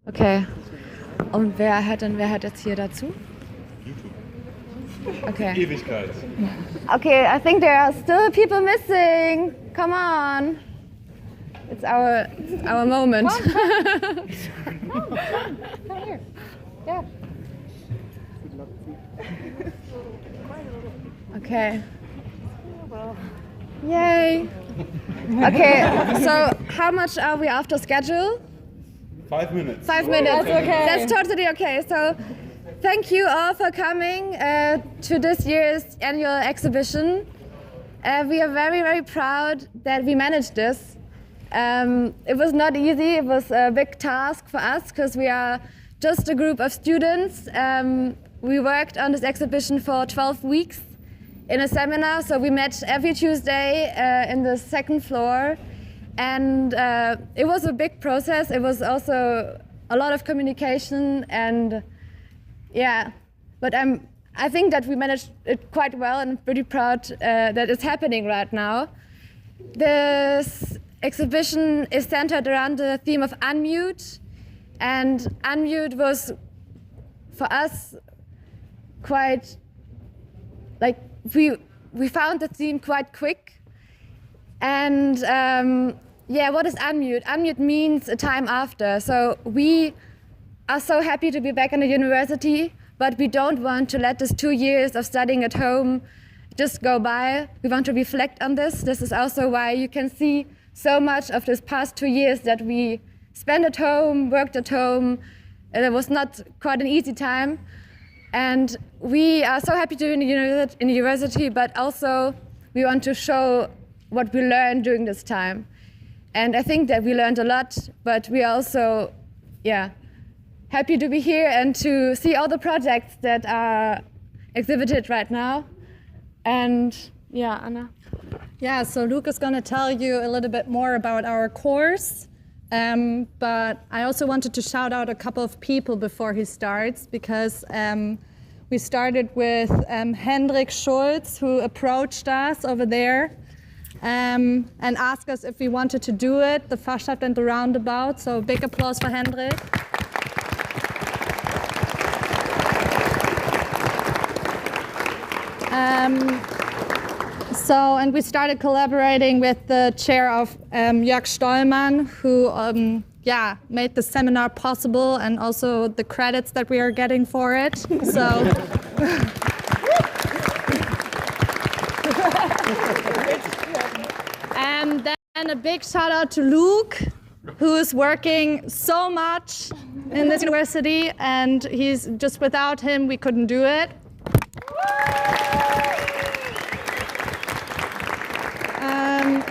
Okay. Und wer hört jetzt hier dazu? Okay. Ewigkeit. Okay, I think there are still people missing. Come on. It's our moment. Come here. Yeah. Okay. Yay. Okay, so how much are we after schedule? 5 minutes. 5 minutes. That's okay. That's totally okay. So thank you all for coming to this year's annual exhibition. We are very, very proud that we managed this. It was not easy. It was a big task for us because we are just a group of students. We worked on this exhibition for 12 weeks in a seminar. So we met every Tuesday in the second floor. And it was a big process. It was also a lot of communication and yeah, but I think that we managed it quite well and I'm pretty proud that it's happening right now. This exhibition is centered around the theme of unmute, and unmute was for us quite like we found the theme quite quick. And yeah, what is unmute? Unmute means a time after. So we are so happy to be back in the university, but we don't want to let this 2 years of studying at home just go by. We want to reflect on this. This is also why you can see so much of this past 2 years that we spent at home, worked at home. It was not quite an easy time. And we are so happy to be in the university, but also we want to show what we learned during this time. And I think that we learned a lot, but we are also, yeah, happy to be here and to see all the projects that are exhibited right now. And yeah, Anna. Yeah, so Luke is going to tell you a little bit more about our course. But I also wanted to shout out a couple of people before he starts, because we started with Hendrik Schulz, who approached us over there and asked us if we wanted to do it, the Fachschaft and the Roundabout. So big applause for Hendrik. And we started collaborating with the chair of Jörg Stollmann, who made the seminar possible, and also the credits that we are getting for it. So. And then a big shout out to Luke, who is working so much in this university, and he's just, without him we couldn't do it.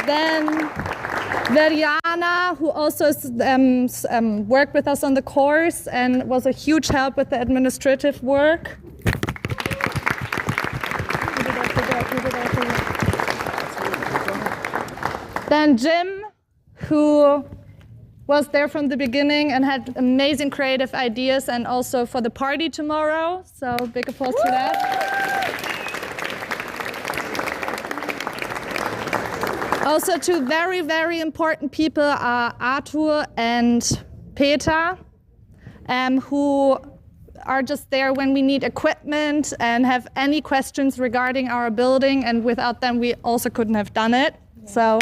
Then Veriana, who also worked with us on the course and was a huge help with the administrative work. Then Jim, who was there from the beginning and had amazing creative ideas, and also for the party tomorrow. So big applause to that. Also, two very, very important people are Arthur and Peter, who are just there when we need equipment and have any questions regarding our building, and without them we also couldn't have done it. Yeah. So.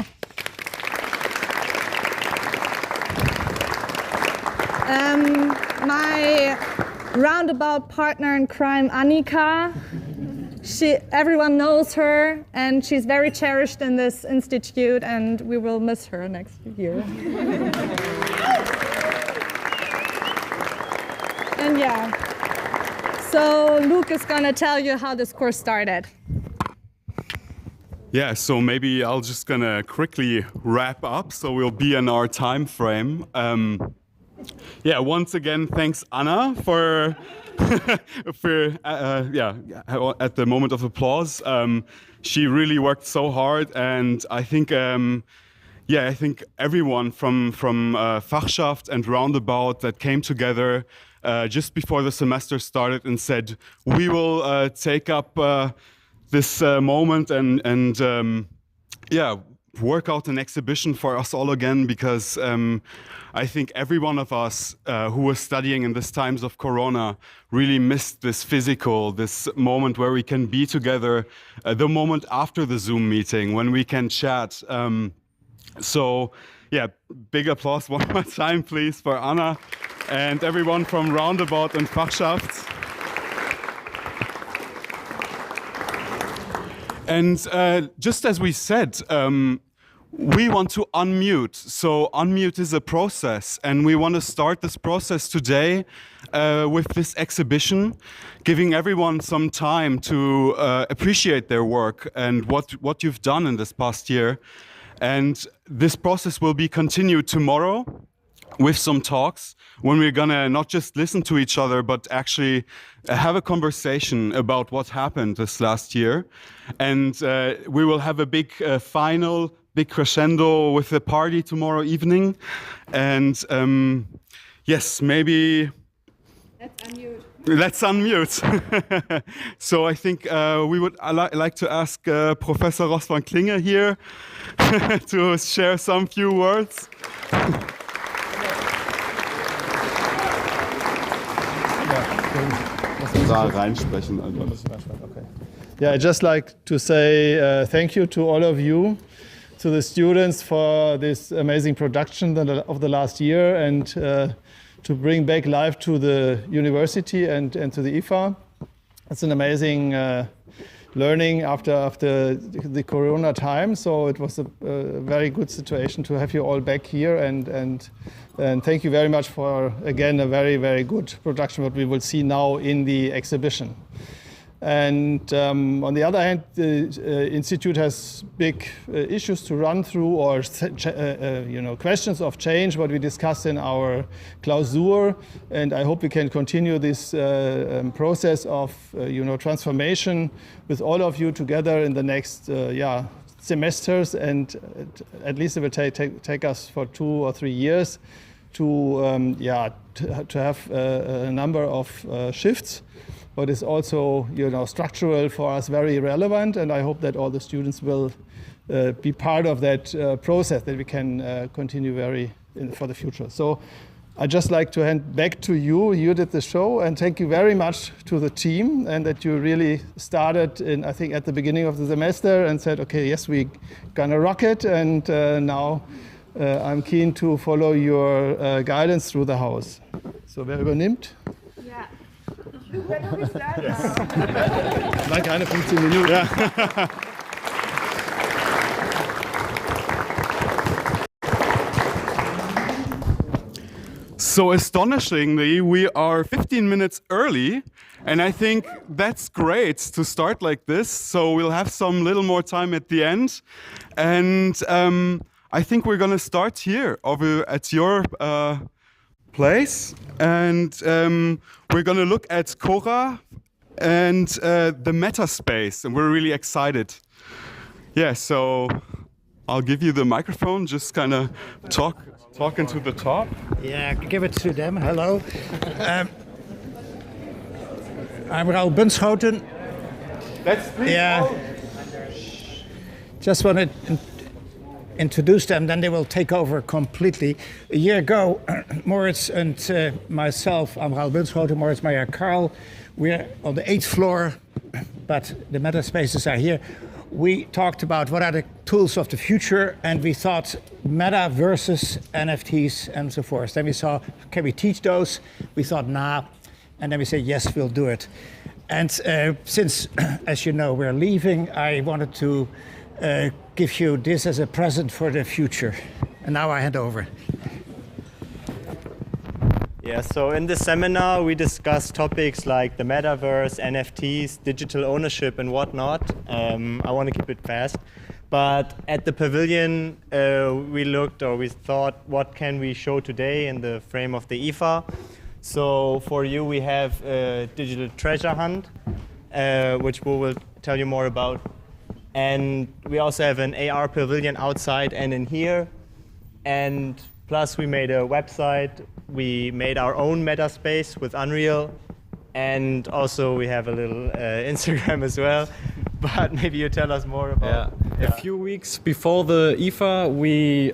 My roundabout partner in crime, Annika, everyone knows her, and she's very cherished in this institute, and we will miss her next year. And yeah, so Luke is going to tell you how this course started. Yeah, so maybe I'll just gonna quickly wrap up, so we'll be in our time frame. Yeah, once again, thanks Anna for at the moment of applause. She really worked so hard, and I think I think everyone from Fachschaft and Roundabout that came together just before the semester started and said, we will take up this moment and work out an exhibition for us all again, because I think every one of us who was studying in these times of Corona really missed this moment where we can be together, the moment after the Zoom meeting when we can chat. So yeah, big applause one more time, please, for Anna and everyone from Roundabout and Fachschaft. And just as we said, we want to unmute. So unmute is a process, and we want to start this process today with this exhibition, giving everyone some time to appreciate their work and what you've done in this past year. And this process will be continued tomorrow with some talks when we're gonna not just listen to each other, but actually have a conversation about what happened this last year. And we will have a big final, big crescendo with a party tomorrow evening. And yes, maybe... Let's unmute. Let's unmute. So I think we would like to ask Professor Rosvan Klinge here to share some few words. Reinsprechen. Okay. Yeah, I'd just like to say thank you to all of you, to the students for this amazing production of the last year, and to bring back life to the university and to the IfA. It's an amazing learning after the Corona time, so it was a very good situation to have you all back here, and thank you very much for, again, a very, very good production what we will see now in the exhibition. And on the other hand, the Institute has big issues to run through, or questions of change, what we discussed in our Klausur. And I hope we can continue this process of transformation with all of you together in the next semesters, and at least it will take us for 2 or 3 years to have a number of shifts. But it's also, structural for us, very relevant, and I hope that all the students will be part of that process, that we can continue for the future. So I'd just like to hand back to you. You did the show, and thank you very much to the team, and that you really started I think at the beginning of the semester and said, okay, yes, we're gonna rock it, and now I'm keen to follow your guidance through the house. So wer übernimmt? Ja. Wenn du bist da. Nein, keine 15 Minuten. Ja. So astonishingly, we are 15 minutes early, and I think that's great to start like this. So we'll have some little more time at the end, and I think we're gonna start here over at your place, and we're gonna look at Cora and the meta space, and we're really excited. Yeah, so I'll give you the microphone, just kind of talking to the top. Yeah, give it to them. Hello. I'm Raoul Bunschoten. Let's please. Yeah. Just want to introduce them, then they will take over completely. A year ago, Moritz and myself, I'm Raoul Bunschoten, Moritz Meyer Karl, we're on the 8th floor, but the meta spaces are here. We talked about what are the tools of the future, and we thought meta versus NFTs and so forth. Then we saw, can we teach those? We thought, nah. And then we said, yes, we'll do it. And since, as you know, we're leaving, I wanted to give you this as a present for the future. And now I hand over. Yeah, so in this seminar, we discussed topics like the metaverse, NFTs, digital ownership, and whatnot. I want to keep it fast. But at the pavilion, we thought, what can we show today in the frame of the IfA? So for you, we have a digital treasure hunt, which we will tell you more about. And we also have an AR pavilion outside and in here. And plus, we made a website. We made our own meta space with Unreal. And also, we have a little Instagram as well. but maybe you tell us more about. A few weeks before the IfA, we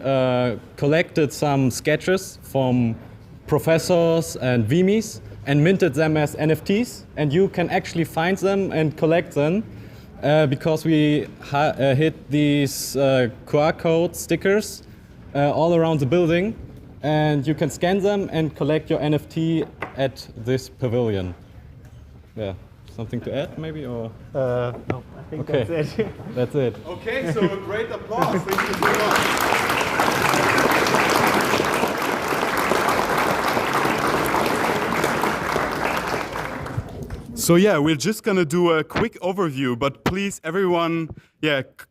collected some sketches from professors and VMIs and minted them as NFTs. And you can actually find them and collect them because we hid these QR code stickers all around the building. And you can scan them and collect your NFT at this pavilion. Yeah, something to add maybe? Or? No, I think that's it. That's it. Okay, so a great applause. Thank you so much. So yeah, we're just gonna do a quick overview, but please everyone,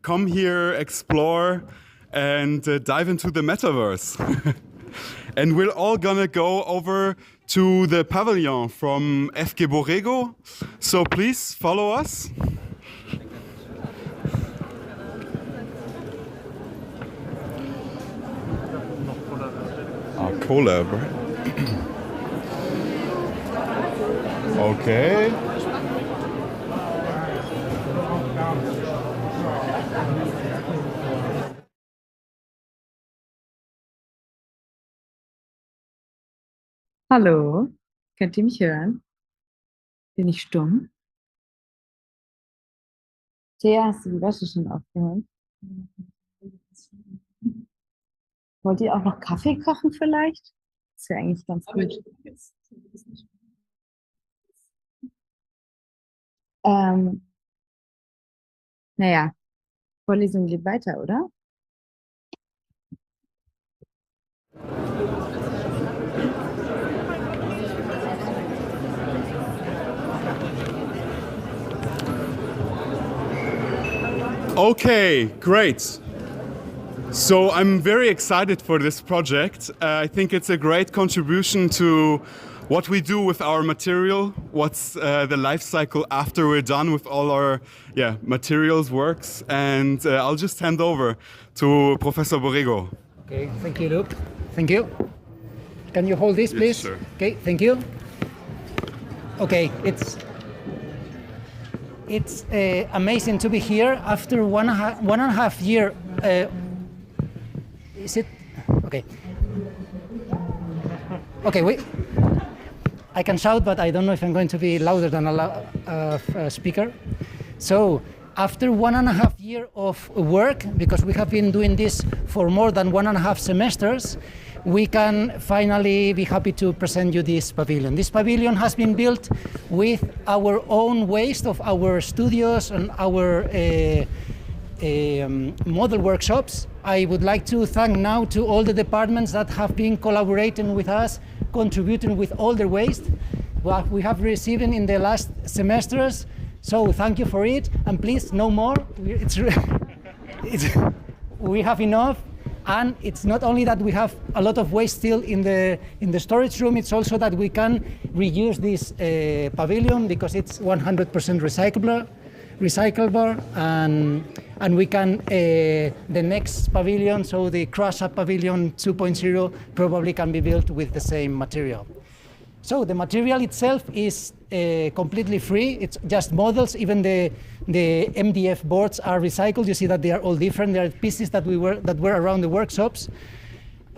come here, explore, and dive into the metaverse. And we're all gonna go over to the pavilion from FG Borrego. So please follow us. Collab. Okay. Hallo, könnt ihr mich hören? Bin ich stumm? Thea, hast du die Wäsche schon aufgehängt? Wollt ihr auch noch Kaffee kochen vielleicht? Das wäre eigentlich ganz gut. Naja, Vorlesung geht weiter, oder? Okay, great. So I'm very excited for this project. I think it's a great contribution to what we do with our material, what's the life cycle after we're done with all our materials works. And I'll just hand over to Professor Borrego. Okay, thank you, Luke. Thank you. Can you hold this, please? Yes, sir. Okay, thank you. Okay, it's amazing to be here after one and a half year. Is it? Okay. Okay, wait. I can shout, but I don't know if I'm going to be louder than a speaker. So, after 1.5 years of work, because we have been doing this for more than 1.5 semesters, we can finally be happy to present you this pavilion. This pavilion has been built with our own waste of our studios and our model workshops. I would like to thank now to all the departments that have been collaborating with us, contributing with all their waste what we have received in the last semesters. So thank you for it, and please no more. We have enough, and it's not only that we have a lot of waste still in the storage room. It's also that we can reuse this pavilion because it's 100% recyclable, and we can the next pavilion, so the Crush-Up Pavilion 2.0, probably can be built with the same material. So the material itself is completely free. It's just models. Even the MDF boards are recycled. You see that they are all different. There are pieces that were around the workshops,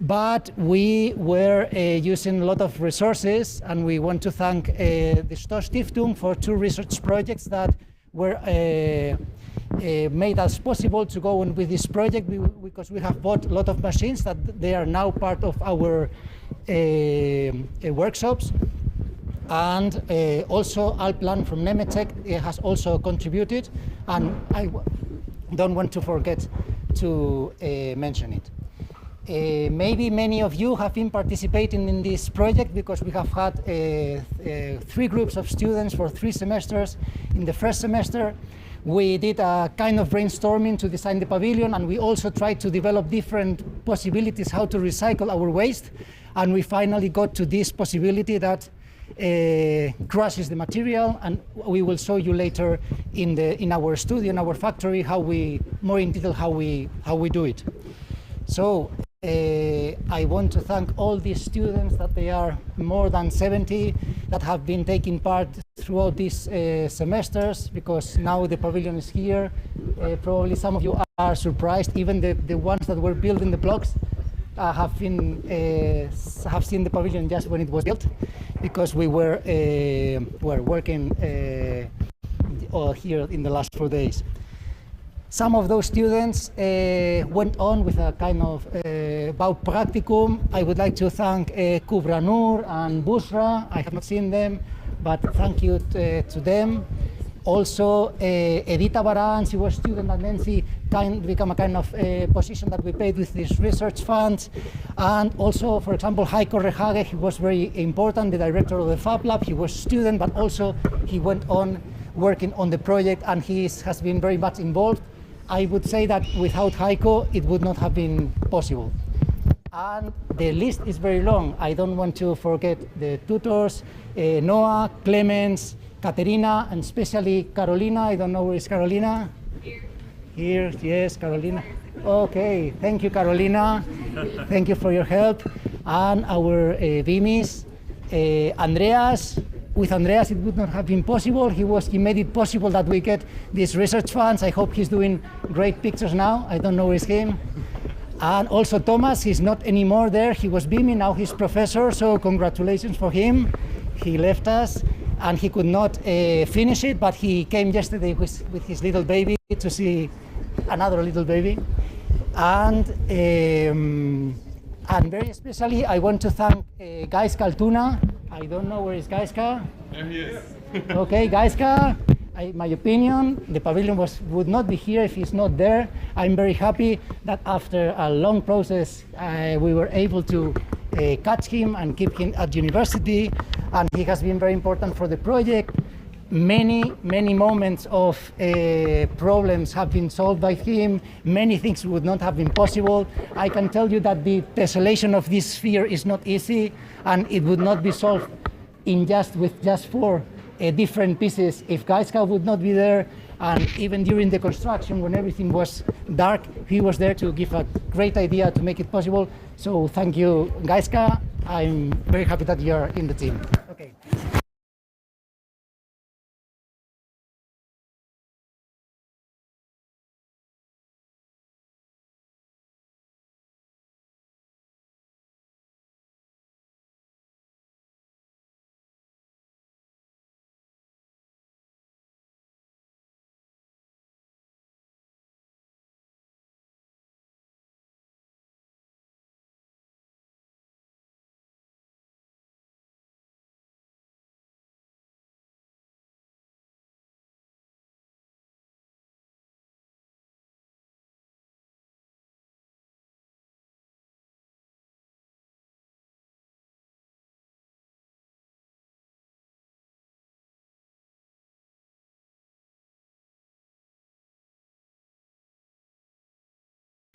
but we were using a lot of resources, and we want to thank the Stosch Stiftung for 2 research projects that were made us possible to go on with this project, because we have bought a lot of machines that they are now part of our workshops. And also Alplan from Nemetschek has also contributed, and I don't want to forget to mention it. Maybe many of you have been participating in this project because we have had 3 groups of students for 3 semesters. In the first semester, we did a kind of brainstorming to design the pavilion, and we also tried to develop different possibilities how to recycle our waste. And we finally got to this possibility that crushes the material, and we will show you later in our studio, in our factory, how we more in detail how we do it. So I want to thank all these students, that they are more than 70, that have been taking part throughout these semesters, because now the pavilion is here. Probably some of you are surprised, even the ones that were built in the blocks have seen the pavilion just when it was built, because we were working here in the last 4 days. Some of those students went on with a kind of about practicum. I would like to thank Kubranur and Busra. I have not seen them, but thank you to them. Also, Edita Baran, she was a student at Nancy, become a kind of position that we paid with these research funds. And also, for example, Heiko Rehage, he was very important, the director of the Fab Lab. He was a student, but also he went on working on the project, and he has been very much involved. I would say that without Heiko, it would not have been possible. And the list is very long. I don't want to forget the tutors, Noah, Clemens, Katerina, and especially Carolina. I don't know where is Carolina? Here, yes, Carolina. Okay, thank you, Carolina. Thank you for your help. And our Vimis, Andreas. With Andreas, it would not have been possible. He made it possible that we get these research funds. I hope he's doing great pictures now. I don't know where is him. And also Thomas, he's not anymore there. He was beaming, now he's professor, so congratulations for him. He left us and he could not finish it, but he came yesterday with his little baby to see another little baby. And very especially, I want to thank Gaiska Altuna. I don't know where is Gaiska. There he is. Okay, Gaiska, my opinion, the pavilion would not be here if he's not there. I'm very happy that after a long process, we were able to catch him and keep him at university. And he has been very important for the project. Many moments of problems have been solved by him. Many things would not have been possible. I can tell you that the tessellation of this sphere is not easy, and it would not be solved with just 4 different pieces if Gaiska would not be there. And even during the construction, when everything was dark, he was there to give a great idea to make it possible. So thank you, Gaiska. I'm very happy that you're in the team. Okay.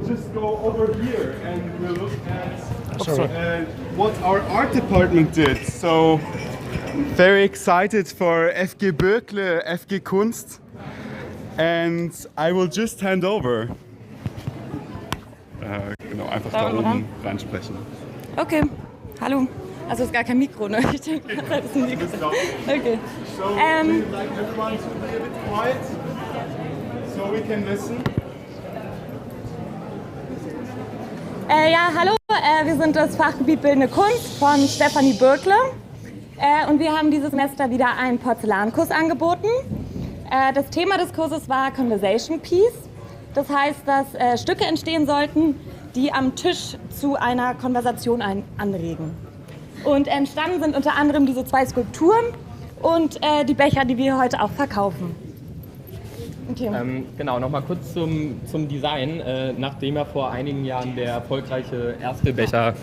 Just go over here and we'll look at what our art department did. So, very excited for FG Böckle, FG Kunst, and I will just hand over. Genau, einfach da oben reinsprechen. Okay, hallo. Also ist gar kein Mikro, ne? Ich denke, das ist ein Mikro. Okay. So, we'd like everyone to be a bit quiet so we can listen. Ja, hallo, wir sind das Fachgebiet Bildende Kunst von Stefanie Böckle und wir haben dieses Semester wieder einen Porzellankurs angeboten. Das Thema des Kurses war Conversation Piece. Das heißt, dass Stücke entstehen sollten, die am Tisch zu einer Konversation anregen. Und entstanden sind unter anderem diese 2 Skulpturen und die Becher, die wir heute auch verkaufen. Okay. Genau, nochmal kurz zum Design. Nachdem ja vor einigen Jahren der erfolgreiche erste Becher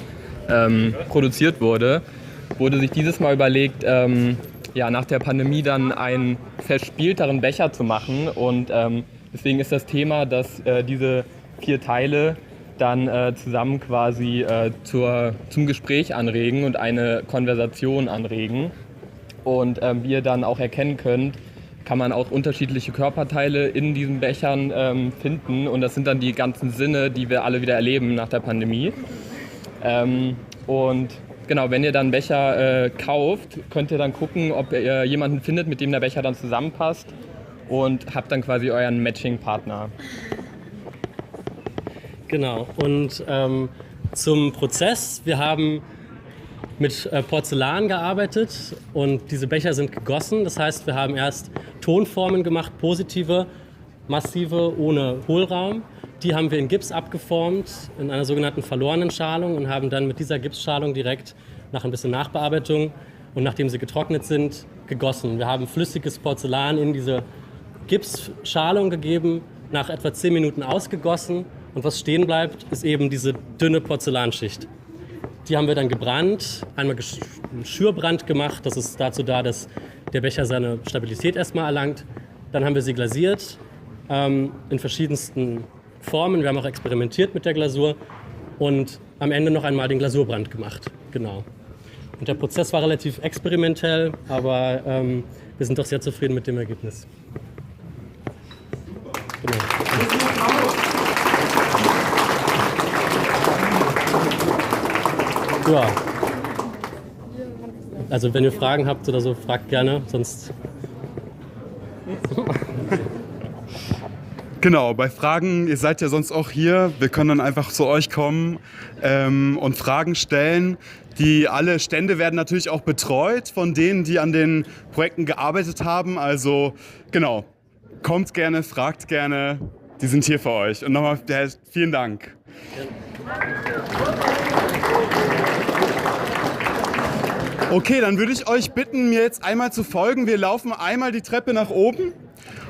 produziert wurde, wurde sich dieses Mal überlegt, nach der Pandemie dann einen verspielteren Becher zu machen. Und deswegen ist das Thema, dass diese 4 Teile dann zusammen quasi zum Gespräch anregen und eine Konversation anregen. Und wie ihr dann auch erkennen könnt, kann man auch unterschiedliche Körperteile in diesen Bechern finden. Und das sind dann die ganzen Sinne, die wir alle wieder erleben nach der Pandemie. Und genau, wenn ihr dann Becher kauft, könnt ihr dann gucken, ob ihr jemanden findet, mit dem der Becher dann zusammenpasst und habt dann quasi euren Matching-Partner. Genau, und zum Prozess, wir haben mit Porzellan gearbeitet und diese Becher sind gegossen. Das heißt, wir haben erst Tonformen gemacht, positive, massive, ohne Hohlraum. Die haben wir in Gips abgeformt, in einer sogenannten verlorenen Schalung und haben dann mit dieser Gipsschalung direkt nach ein bisschen Nachbearbeitung und nachdem sie getrocknet sind, gegossen. Wir haben flüssiges Porzellan in diese Gipsschalung gegeben, nach etwa 10 Minuten ausgegossen und was stehen bleibt, ist eben diese dünne Porzellanschicht. Die haben wir dann gebrannt, einmal einen Schürbrand gemacht, das ist dazu da, dass der Becher seine Stabilität erstmal erlangt. Dann haben wir sie glasiert in verschiedensten Formen. Wir haben auch experimentiert mit der Glasur und am Ende noch einmal den Glasurbrand gemacht. Genau. Und der Prozess war relativ experimentell, aber wir sind doch sehr zufrieden mit dem Ergebnis. Genau. Ja. Also wenn ihr Fragen habt oder so, fragt gerne, sonst... Genau, bei Fragen, ihr seid ja sonst auch hier, wir können dann einfach zu euch kommen und Fragen stellen. Alle Stände werden natürlich auch betreut von denen, die an den Projekten gearbeitet haben. Also genau, kommt gerne, fragt gerne, die sind hier für euch. Und nochmal vielen Dank. Okay, dann würde ich euch bitten, mir jetzt einmal zu folgen. Wir laufen einmal die Treppe nach oben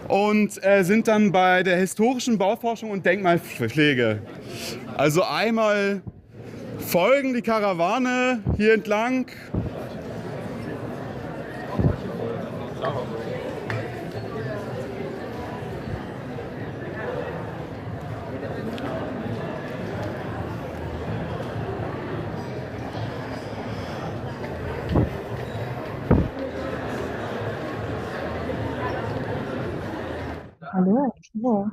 und sind dann bei der historischen Bauforschung und Denkmalpflege. Also einmal folgen die Karawane hier entlang. Hallo. Oh.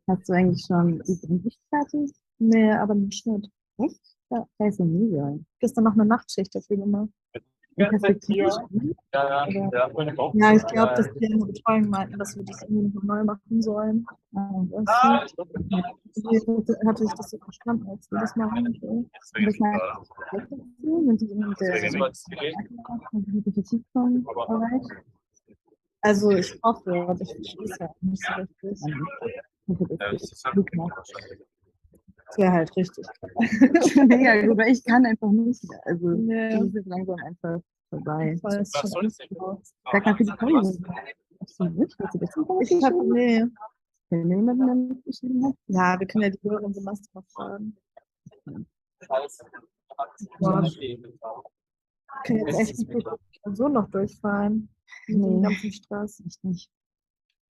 Hast du eigentlich schon übrigens fertig? Nee, aber einen Schnitt. Echt? Ja, da ist ja mega. Gestern noch eine Nachtschicht dafür gemacht. Ja, ich glaube, dass die in der Betreuung meinten, dass wir das irgendwie noch neu machen sollen. Hatte ich das so verstanden, als wir das machen. Und das sind die in der Repetitivbereich. Also ich hoffe, aber ich verstehe es halt nicht so richtig. Das wäre halt richtig. Mega gut, weil ich kann einfach nicht. Also das ist jetzt langsam einfach vorbei. Sag mal für die Pause. Hast du wirklich? Willst du das machen? Ich habe, nee. Wenn jemand dann geschrieben hat? Ja, wir können ja die höheren Semester noch fragen. Ich kann jetzt echt nicht so noch durchfahren. Den ganzen Straß. Echt nicht.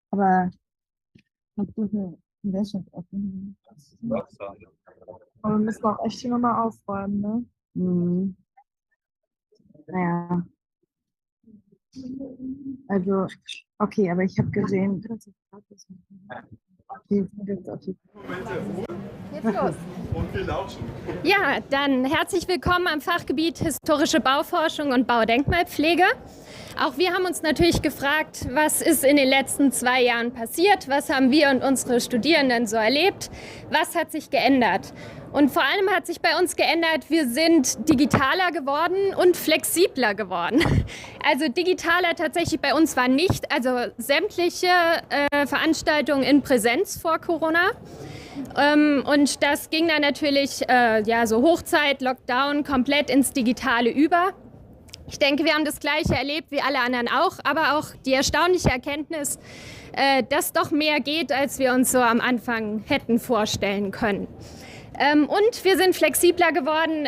Aber ich habe die Wäsche offen. Aber wir müssen auch echt hier nochmal aufräumen, ne? Mhm. Naja. Also, okay, aber ich habe gesehen, Geht's los. Und wir lauschen. Ja, dann herzlich willkommen am Fachgebiet Historische Bauforschung und Baudenkmalpflege. Auch wir haben uns natürlich gefragt, was ist in den letzten 2 Jahren passiert, was haben wir und unsere Studierenden so erlebt, was hat sich geändert. Und vor allem hat sich bei uns geändert, wir sind digitaler geworden und flexibler geworden. Also digitaler tatsächlich bei uns war nicht, also sämtliche Veranstaltungen in Präsenz vor Corona. Und das ging dann natürlich, so Hochzeit, Lockdown, komplett ins Digitale über. Ich denke, wir haben das Gleiche erlebt wie alle anderen auch, aber auch die erstaunliche Erkenntnis, dass doch mehr geht, als wir uns so am Anfang hätten vorstellen können. Und wir sind flexibler geworden,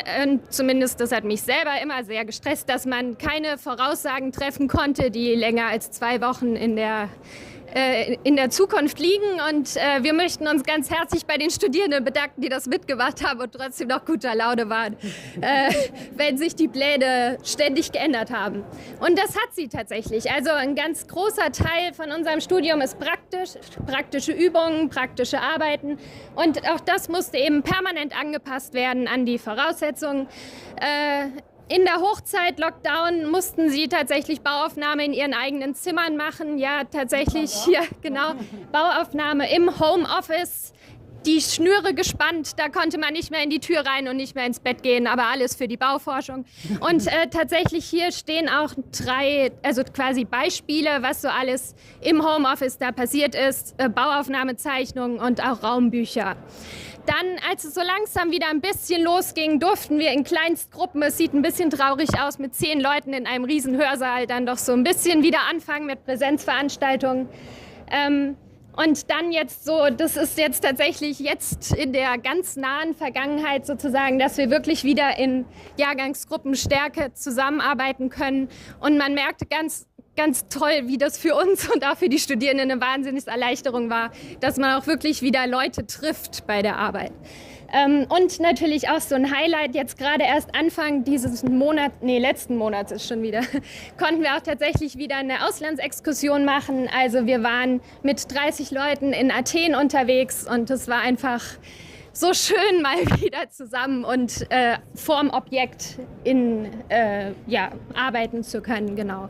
zumindest das hat mich selber immer sehr gestresst, dass man keine Voraussagen treffen konnte, die länger als 2 Wochen in der in der Zukunft liegen. Und wir möchten uns ganz herzlich bei den Studierenden bedanken, die das mitgemacht haben und trotzdem noch guter Laune waren, wenn sich die Pläne ständig geändert haben. Und das hat sie tatsächlich. Also ein ganz großer Teil von unserem Studium ist praktische Übungen, praktische Arbeiten. Und auch das musste eben permanent angepasst werden an die Voraussetzungen. In der Hochzeit, Lockdown, mussten sie tatsächlich Bauaufnahme in ihren eigenen Zimmern machen. Ja, tatsächlich hier, genau, Bauaufnahme im Homeoffice. Die Schnüre gespannt, da konnte man nicht mehr in die Tür rein und nicht mehr ins Bett gehen, aber alles für die Bauforschung. Und tatsächlich hier stehen auch 3, also quasi Beispiele, was so alles im Homeoffice da passiert ist, Bauaufnahmezeichnungen und auch Raumbücher. Dann, als es so langsam wieder ein bisschen losging, durften wir in Kleinstgruppen, es sieht ein bisschen traurig aus, mit 10 Leuten in einem riesen Hörsaal dann doch so ein bisschen wieder anfangen mit Präsenzveranstaltungen. Und dann jetzt so, das ist jetzt tatsächlich jetzt in der ganz nahen Vergangenheit sozusagen, dass wir wirklich wieder in Jahrgangsgruppenstärke zusammenarbeiten können. Und man merkte ganz toll, wie das für uns und auch für die Studierenden eine Wahnsinnserleichterung war, dass man auch wirklich wieder Leute trifft bei der Arbeit. Und natürlich auch so ein Highlight, jetzt gerade erst Anfang dieses Monats, letzten Monats ist schon wieder, konnten wir auch tatsächlich wieder eine Auslandsexkursion machen. Also wir waren mit 30 Leuten in Athen unterwegs und es war einfach so schön, mal wieder zusammen und vorm Objekt arbeiten zu können, genau.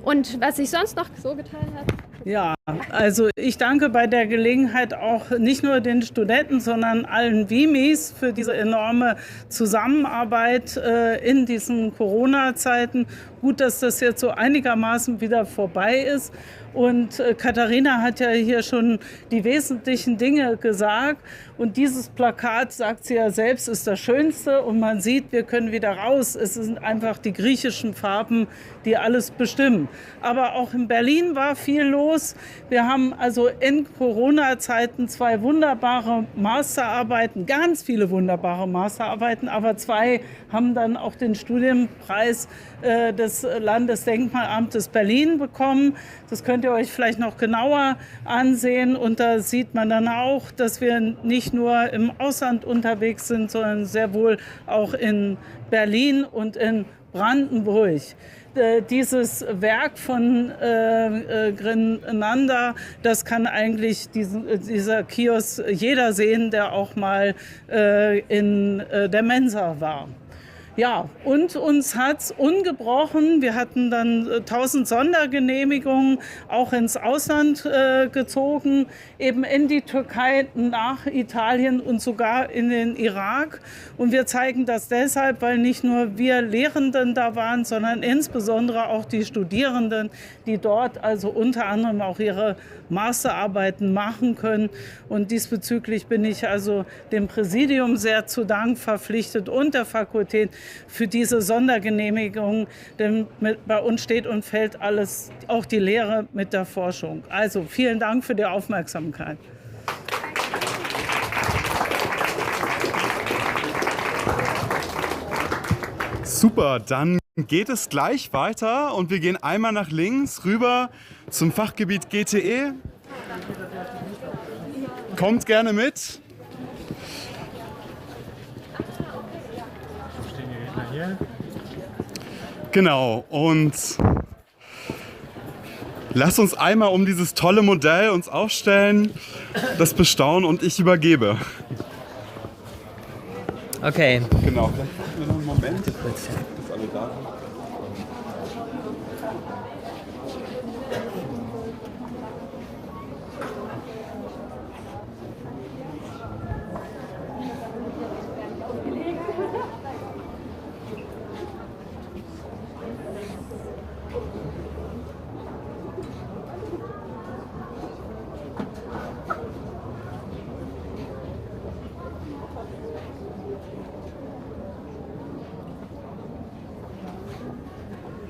Und was sich sonst noch so getan hat? Ja, also ich danke bei der Gelegenheit auch nicht nur den Studenten, sondern allen WIMIs für diese enorme Zusammenarbeit in diesen Corona-Zeiten. Gut, dass das jetzt so einigermaßen wieder vorbei ist. Und Katharina hat ja hier schon die wesentlichen Dinge gesagt. Und dieses Plakat, sagt sie ja selbst, ist das Schönste. Und man sieht, wir können wieder raus. Es sind einfach die griechischen Farben, die alles bestimmen. Aber auch in Berlin war viel los. Wir haben also in Corona-Zeiten 2 wunderbare Masterarbeiten, ganz viele wunderbare Masterarbeiten. Aber 2 haben dann auch den Studienpreis des Landesdenkmalamtes Berlin bekommen. Das könnt ihr euch vielleicht noch genauer ansehen. Und da sieht man dann auch, dass wir nicht nur im Ausland unterwegs sind, sondern sehr wohl auch in Berlin und in Brandenburg. Dieses Werk von Grenanda, das kann eigentlich dieser Kiosk jeder sehen, der auch mal in der Mensa war. Ja, und uns hat's ungebrochen. Wir hatten dann 1000 Sondergenehmigungen auch ins Ausland gezogen, eben in die Türkei, nach Italien und sogar in den Irak. Und wir zeigen das deshalb, weil nicht nur wir Lehrenden da waren, sondern insbesondere auch die Studierenden, die dort also unter anderem auch ihre Masterarbeiten machen können. Und diesbezüglich bin ich also dem Präsidium sehr zu Dank verpflichtet und der Fakultät für diese Sondergenehmigung, denn bei uns steht und fällt alles, auch die Lehre mit der Forschung. Also vielen Dank für die Aufmerksamkeit. Super, dann geht es gleich weiter und wir gehen einmal nach links rüber zum Fachgebiet GTE. Kommt gerne mit. Genau, und lasst uns einmal um dieses tolle Modell uns aufstellen, das bestaunen und ich übergebe. Okay. Genau, vielleicht warten wir noch einen Moment, bis alle da sind.